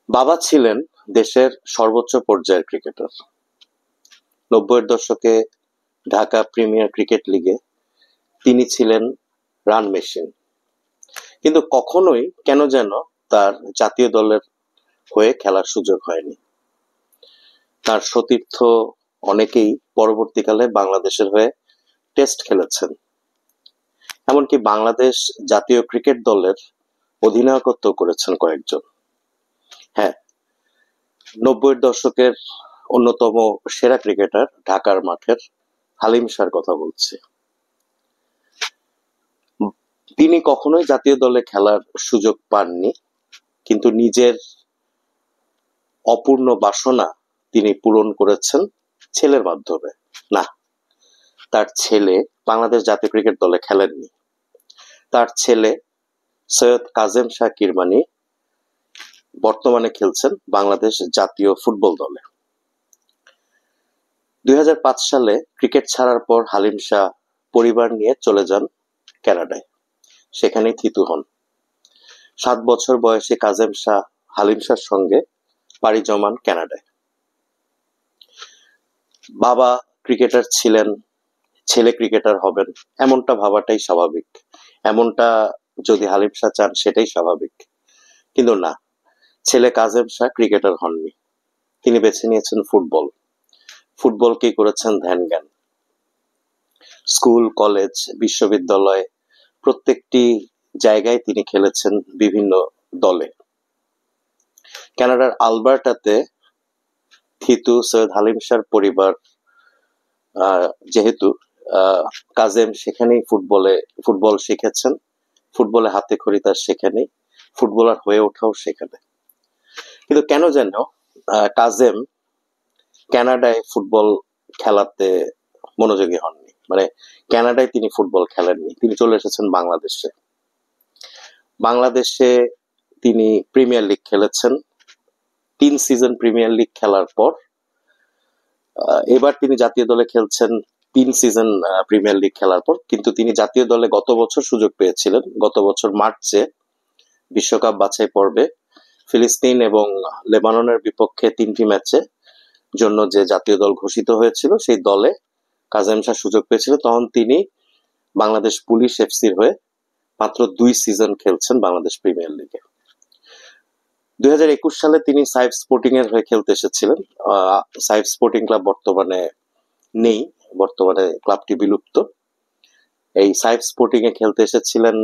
বাবা ছিলেন দেশের সর্বোচ্চ পর্যায়ের ক্রিকেটার। ৯০-এর দশকে ঢাকা প্রিমিয়ার ক্রিকেট লিগে তিনি ছিলেন রান মেশিন, কিন্তু কখনোই কেন যেন তার জাতীয় দলের হয়ে খেলার সুযোগ হয়নি। তার সতীর্থ অনেকেই পরবর্তীকালে বাংলাদেশের হয়ে টেস্ট খেলেছেন, এমনকি বাংলাদেশ জাতীয় ক্রিকেট দলের অধিনায়কত্ব করেছেন কয়েকজন। হ্যাঁ, ৯০-এর দশকের অন্যতম সেরা ক্রিকেটার ঢাকার মাঠের হালিম শাহর কথা বলছি। তিনি কখনোই জাতীয় দলে খেলার সুযোগ পাননি, কিন্তু নিজের অপূর্ণ বাসনা তিনি পূরণ করেছেন ছেলের মাধ্যমে। না, তার ছেলে বাংলাদেশ জাতীয় ক্রিকেট দলে খেলেননি। তার ছেলে সৈয়দ কাজেম শাহ কিরমানি বর্তমানে খেলছেন বাংলাদেশ জাতীয় ফুটবল দলে। ২০০৫ সালে ক্রিকেট ছাড়ার পর হালিম শাহ পরিবার নিয়ে চলে যান কানাডায়, সেখানেই থিতু হন। ৭ বছর বয়সে কাজেম শাহ হালিম শাহর সঙ্গে পাড়ি জমান কানাডায়। বাবা ক্রিকেটার ছিলেন, ছেলে ক্রিকেটার হবেন এমনটা ভাবাটাই স্বাভাবিক, এমনটা যদি হালিম শাহ চান সেটাই স্বাভাবিক। কিন্তু না, ছেলে কাজেম শাহ ক্রিকেটার হননি, তিনি বেছে নিয়েছেন ফুটবল। ফুটবলকেই করেছেন ধ্যান জ্ঞান। স্কুল, কলেজ, বিশ্ববিদ্যালয় প্রত্যেকটি জায়গায় তিনি খেলেছেন বিভিন্ন দলে। কানাডার আলবার্টাতে থিতু সৈয়দ হালিম শাহর পরিবার যেহেতু কাজেম সেখানেই ফুটবল শিখেছেন, ফুটবলে হাতে খড়ি তার সেখানেই, ফুটবলার হয়ে ওঠাও সেখানে। কিন্তু কেন যেন কাজেম কানাডায় ফুটবল খেলাতে মনোযোগী হননি, মানে কানাডায় তিনি ফুটবল খেলেননি, তিনি চলে এসেছেন বাংলাদেশে। বাংলাদেশে তিনি প্রিমিয়ার লিগ খেলেছেন। ৩ সিজন প্রিমিয়ার লিগ খেলার পর এবার তিনি জাতীয় দলে খেলছেন ৩ সিজন প্রিমিয়ার লিগ খেলার পর, কিন্তু তিনি জাতীয় দলে গত বছর সুযোগ পেয়েছিলেন। গত বছর মার্চে বিশ্বকাপ বাছাই পর্বে ফিলিস্তিন এবং লেবাননের বিপক্ষে ৩টি ম্যাচে জন্য যে জাতীয় দল ঘোষিত হয়েছিল সেই দলে কাজেম শাহ সুযোগ পেয়েছিল। তখন তিনি বাংলাদেশ পুলিশ এফসির হয়ে মাত্র ২ সিজন খেলছেন বাংলাদেশ প্রিমিয়ার লিগে। ২০২১ সালে তিনি সাইফ স্পোর্টিং এর হয়ে খেলতে এসেছিলেন। সাইফ স্পোর্টিং ক্লাব বর্তমানে নেই, বর্তমানে ক্লাবটি বিলুপ্ত। এই সাইফ স্পোর্টিং এ খেলতে এসেছিলেন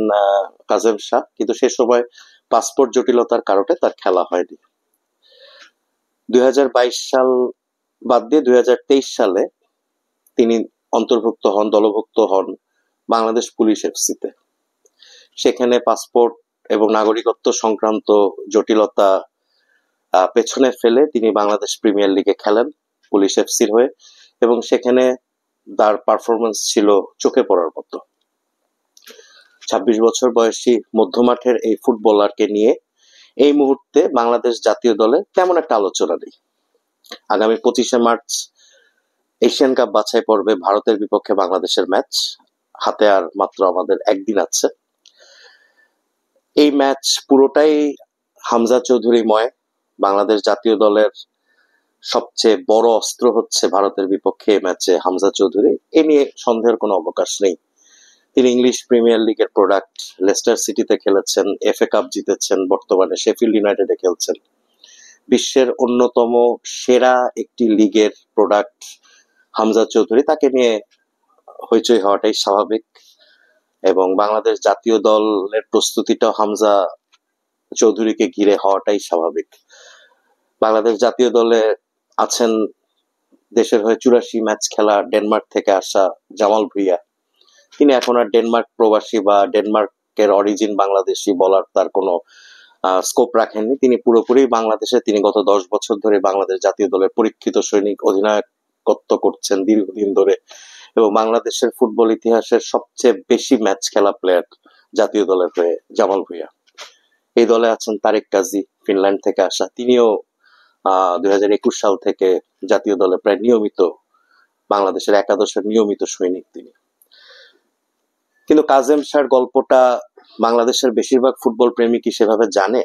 কাজেম শাহ, কিন্তু সে সময় পাসপোর্ট জটিলতার কারণে তার খেলা হয়নি। ২০২২ সাল বাদ দিয়ে ২০২৩ সালে তিনি দলভুক্ত হন বাংলাদেশ পুলিশ এফসিতে। সেখানে পাসপোর্ট এবং নাগরিকত্ব সংক্রান্ত জটিলতা পেছনে ফেলে তিনি বাংলাদেশ প্রিমিয়ার লিগে খেলেন পুলিশ এফসির হয়ে, এবং সেখানে তার পারফরমেন্স ছিল চোখে পড়ার মতো। ২৬ বছর বয়সী মধ্যমাঠের এই ফুটবলারকে নিয়ে এই মুহূর্তে বাংলাদেশ জাতীয় দলে তেমন একটা আলোচনা নেই। আগামী ২৫শে মার্চ এশিয়ান কাপ বাছাই পর্বে ভারতের বিপক্ষে বাংলাদেশের ম্যাচ, হাতে আর মাত্র আমাদের একদিন আছে। এই ম্যাচ পুরোটাই হামজা চৌধুরীময়। বাংলাদেশ জাতীয় দলের সবচেয়ে বড় অস্ত্র হচ্ছে ভারতের বিপক্ষে এই ম্যাচে হামজা চৌধুরী, এ নিয়ে সন্দেহের কোনো অবকাশ নেই। তিনি ইংলিশ প্রিমিয়ার লিগের প্রোডাক্ট, লেস্টার সিটিতে খেলেছেন, এফএ কাপ জিতেছেন, বর্তমানে শেফিল্ড ইউনাইটেডে খেলছেন। বিশ্বের অন্যতম সেরা একটি লিগের প্রোডাক্ট হামজা চৌধুরী, তাকে নিয়ে হইচই হওয়াটাই স্বাভাবিক, এবং বাংলাদেশ জাতীয় দলের প্রস্তুতিটা হামজা চৌধুরীকে ঘিরে হওয়াটাই স্বাভাবিক। বাংলাদেশ জাতীয় দলে আছেন দেশের হয়ে ৮৪ ম্যাচ খেলা ডেনমার্ক থেকে আসা জামাল ভুঁইয়া। তিনি এখন আর ডেনমার্ক প্রবাসী বা ডেনমার্কের অরিজিন বাংলাদেশি বলার তার কোনো স্কোপ রাখেননি। তিনি পুরোপুরি বাংলাদেশে, তিনি গত ১০ বছর ধরে বাংলাদেশ জাতীয় দলের পরীক্ষিত সৈনিক, অধিনায়কত্ব করছেন দীর্ঘদিন ধরে, এবং বাংলাদেশের ফুটবল ইতিহাসের সবচেয়ে বেশি ম্যাচ খেলা প্লেয়ার জাতীয় দলের হয়ে জামাল ভুঁইয়া। এই দলে আছেন তারেক কাজী, ফিনল্যান্ড থেকে আসা, তিনিও ২০২১ সাল থেকে জাতীয় দলে প্রায় নিয়মিত বাংলাদেশের একাদশের নিয়মিত সৈনিক তিনি। কিন্তু কাজেম শাহর গল্পটা বাংলাদেশের বেশিরভাগ ফুটবল প্রেমিকই সেভাবে জানে।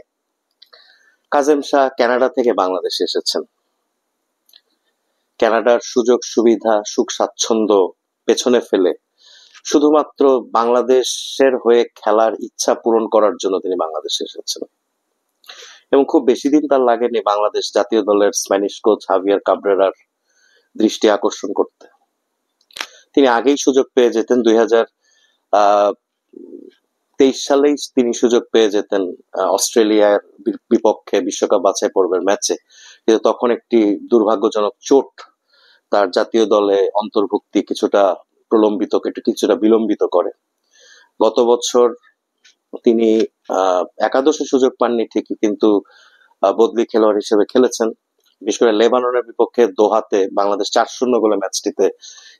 কাজেম শাহ কানাডা থেকে বাংলাদেশে এসেছেন। কানাডার সুযোগ সুবিধা, সুখ স্বাচ্ছন্দ্য পেছনে ফেলে শুধুমাত্র বাংলাদেশের হয়ে খেলার ইচ্ছা পূরণ করার জন্য তিনি বাংলাদেশে এসেছেন। এবং খুব বেশি দিন তার লাগেনি বাংলাদেশ জাতীয় দলের স্প্যানিশ কোচ হাভিয়ার কাবরেরার দৃষ্টি আকর্ষণ করতে। তিনি আগেই সুযোগ পেয়ে যেতেন, 2023 সালেই তিনি সুযোগ পেয়ে যেতেন অস্ট্রেলিয়ার বিপক্ষে বিশ্বকাপ বাছাই পর্বের ম্যাচে, কিন্তু তখন একটি দুর্ভাগ্যজনক চোট তার জাতীয় দলে অন্তর্ভুক্তি কিছুটা বিলম্বিত করে। গত বছর তিনি একাদশে সুযোগ পাননি ঠিকই, কিন্তু বদলি খেলোয়াড় হিসেবে খেলেছেন। বিশেষ করে লেবাননের বিপক্ষে দোহাতে বাংলাদেশ 4-0 গোলে ম্যাচটিতে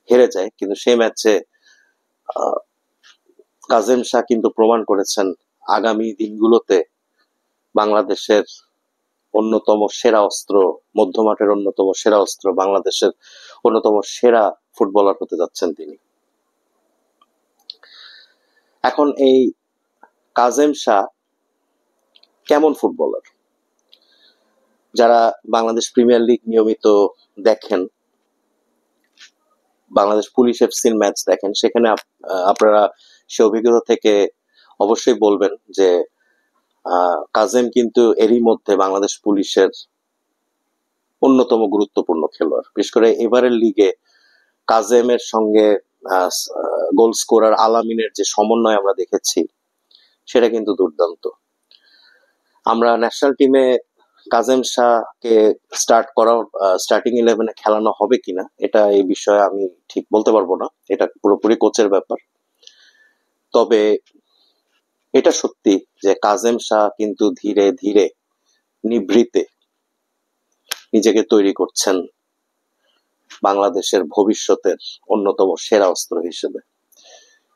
হেরে যায়, কিন্তু সেই ম্যাচে কাজেম শাহ কিন্তু প্রমাণ করেছেন আগামী দিনগুলোতে বাংলাদেশের অন্যতম সেরা অস্ত্র, মধ্যমাঠের অন্যতম সেরা অস্ত্র, বাংলাদেশের অন্যতম সেরা ফুটবলার হতে যাচ্ছেন তিনি। এখন এই কাজেম শাহ কেমন ফুটবলার? যারা বাংলাদেশ প্রিমিয়ার লিগ নিয়মিত দেখেন, বাংলাদেশ পুলিশ এফসির ম্যাচ দেখেন, সেখানে আপনারা সে অভিজ্ঞতা থেকে অবশ্যই বলবেন যে কাজেম কিন্তু এরই মধ্যে বাংলাদেশ পুলিশের অন্যতম গুরুত্বপূর্ণ খেলোয়াড়। বিশেষ করে এবারের লিগে কাজেমের সঙ্গে গোল স্কোরার আলামিনের যে সমন্বয় আমরা দেখেছি, সেটা কিন্তু দুর্দান্ত। আমরা ন্যাশনাল টিমে কাজেম শাহকে স্টার্টিং 11-এ খেলানো হবে কিনা, এটা এই বিষয়ে আমি ঠিক বলতে পারবো না, এটা পুরোপুরি কোচের ব্যাপার। তবে এটা সত্যি যে কাজেম শাহ কিন্তু ধীরে ধীরে নিভৃতে নিজেকে তৈরি করছেন বাংলাদেশের ভবিষ্যতের অন্যতম সেরা অস্ত্র হিসেবে।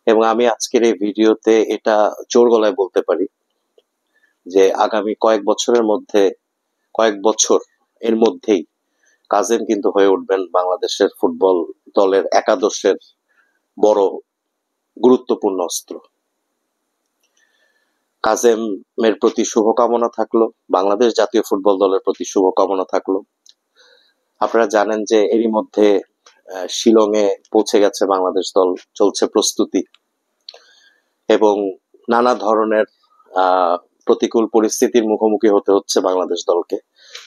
এবং আমি আজকের এই ভিডিওতে এটা জোর গলায় বলতে পারি যে আগামী কয়েক বছর এর মধ্যেই কাজেম কিন্তু হয়ে উঠবেন বাংলাদেশের ফুটবল দলের একাদশের বড় গুরুত্বপূর্ণ অস্ত্র। কাজেমের প্রতি শুভকামনা থাকলো, বাংলাদেশ জাতীয় ফুটবল দলের প্রতি শুভকামনা থাকলো। আপনারা জানেন যে এরই মধ্যে শিলংয়ে পৌঁছে গেছে বাংলাদেশ দল, চলছে প্রস্তুতি, এবং নানা ধরনের প্রতিকূল পরিস্থিতির মুখোমুখি হতে হচ্ছে বাংলাদেশ দলকে।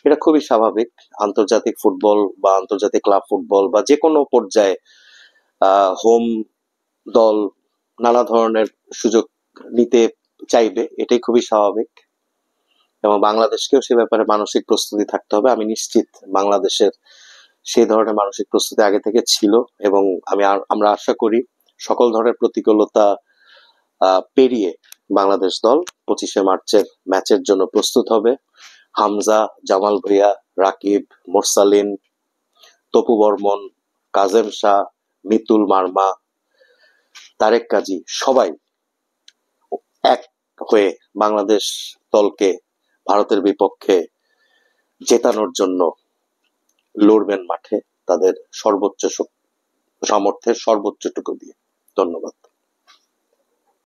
এটা খুবই স্বাভাবিক। আন্তর্জাতিক ফুটবল বা আন্তর্জাতিক ক্লাব ফুটবল বা যে কোনো পর্যায়ে হোম দল নানা ধরনের সুযোগ নিতে চাইবে, এটাই খুবই স্বাভাবিক। এবং বাংলাদেশকেও সে ব্যাপারে মানসিক প্রস্তুতি থাকতে হবে। আমি নিশ্চিত বাংলাদেশের সেই ধরনের মানসিক প্রস্তুতি আগে থেকে ছিল, এবং আমরা আশা করি সকল ধরনের প্রতিকূলতা পেরিয়ে বাংলাদেশ দল 25শে মার্চের ম্যাচের জন্য প্রস্তুত হবে। হামজা, জামাল ভুঁইয়া, রাকিব, মোরসালিন, তপু বর্মন, কাজেম শাহ, মিতুল মার্মা, তারেক কাজী সবাই এক হয়ে বাংলাদেশ দলকে ভারতের বিপক্ষে জেতানোর জন্য লড়বেন মাঠে তাদের সর্বোচ্চ সামর্থ্যের সর্বোচ্চটুকু দিয়ে। ধন্যবাদ।